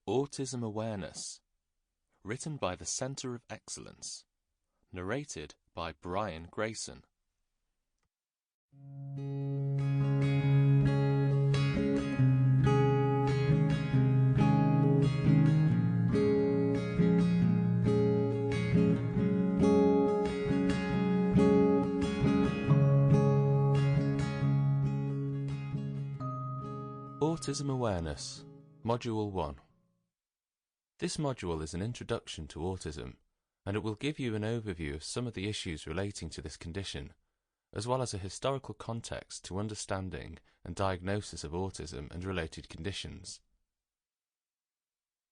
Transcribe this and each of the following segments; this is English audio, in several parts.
Autism Awareness, written by the Centre of Excellence, narrated by Greyson. Autism Awareness, Module 1. This module is an introduction to autism, and it will give you an overview of some of the issues relating to this condition, as well as a historical context to understanding and diagnosis of autism and related conditions.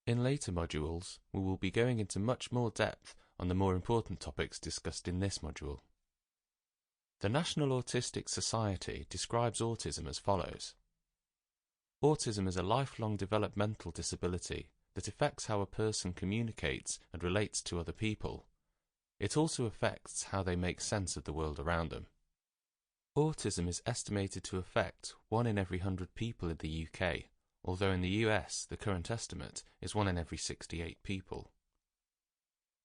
In later modules, we will be going into much more depth on the more important topics discussed in this module. The National Autistic Society describes autism as follows. Autism is a lifelong developmental disability that affects how a person communicates and relates to other people. It also affects how they make sense of the world around them. Autism is estimated to affect 1 in every 100 people in the UK, although in the US the current estimate is 1 in every 68 people.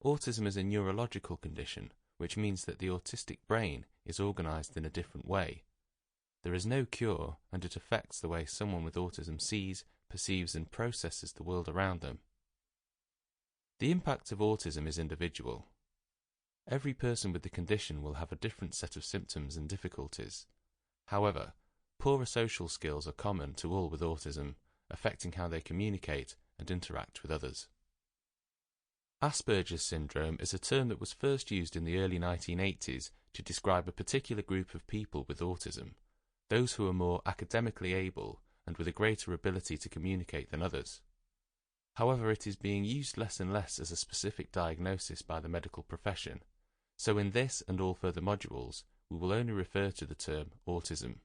Autism is a neurological condition, which means that the autistic brain is organised in a different way. There is no cure, and it affects the way someone with autism sees, perceives and processes the world around them. The impact of autism is individual. Every person with the condition will have a different set of symptoms and difficulties. However, poorer social skills are common to all with autism, affecting how they communicate and interact with others. Asperger's syndrome is a term that was first used in the early 1980s to describe a particular group of people with autism, those who are more academically able and with a greater ability to communicate than others. However, it is being used less and less as a specific diagnosis by the medical profession, so in this and all further modules, we will only refer to the term autism.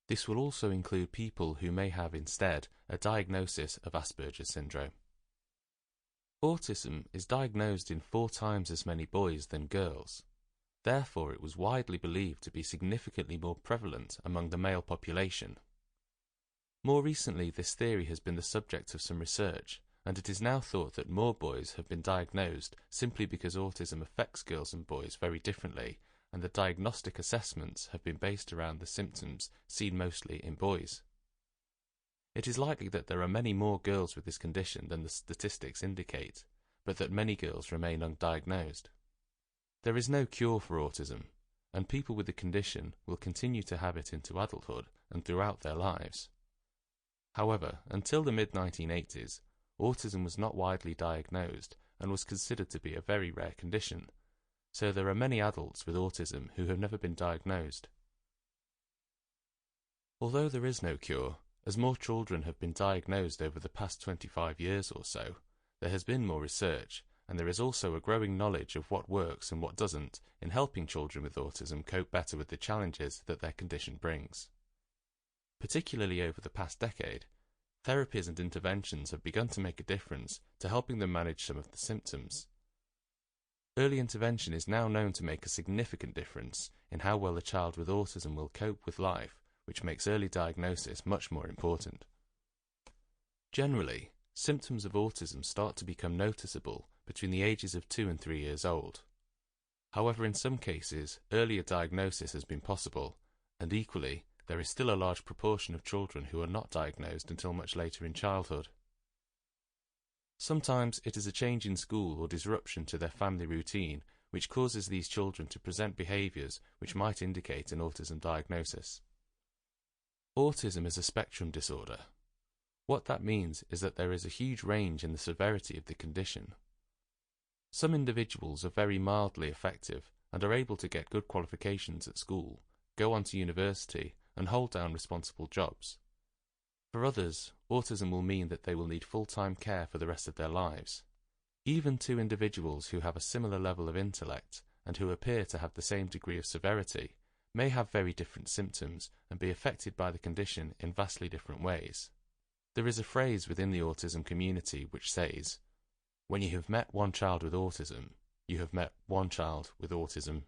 This will also include people who may have instead a diagnosis of Asperger's syndrome. Autism is diagnosed in 4 times as many boys than girls. Therefore, it was widely believed to be significantly more prevalent among the male population. More recently, this theory has been the subject of some research, and it is now thought that more boys have been diagnosed simply because autism affects girls and boys very differently, and the diagnostic assessments have been based around the symptoms seen mostly in boys. It is likely that there are many more girls with this condition than the statistics indicate, but that many girls remain undiagnosed. There is no cure for autism, and people with the condition will continue to have it into adulthood and throughout their lives. However, until the mid-1980s, autism was not widely diagnosed and was considered to be a very rare condition, so there are many adults with autism who have never been diagnosed. Although there is no cure, as more children have been diagnosed over the past 25 years or so, there has been more research, and there is also a growing knowledge of what works and what doesn't in helping children with autism cope better with the challenges that their condition brings. Particularly over the past decade, therapies and interventions have begun to make a difference to helping them manage some of the symptoms. Early intervention is now known to make a significant difference in how well a child with autism will cope with life, which makes early diagnosis much more important. Generally, symptoms of autism start to become noticeable between the ages of 2 and 3 years old. However, in some cases, earlier diagnosis has been possible, and equally, there is still a large proportion of children who are not diagnosed until much later in childhood. Sometimes it is a change in school or disruption to their family routine which causes these children to present behaviours which might indicate an autism diagnosis. Autism is a spectrum disorder. What that means is that there is a huge range in the severity of the condition. Some individuals are very mildly effective and are able to get good qualifications at school, go on to university, and hold down responsible jobs. For others, autism will mean that they will need full-time care for the rest of their lives. Even 2 individuals who have a similar level of intellect and who appear to have the same degree of severity may have very different symptoms and be affected by the condition in vastly different ways. There is a phrase within the autism community which says, "When you have met one child with autism, you have met one child with autism."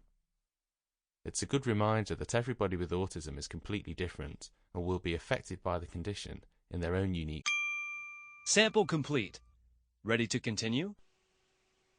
It's a good reminder that everybody with autism is completely different and will be affected by the condition in their own unique Sample complete. Ready to continue?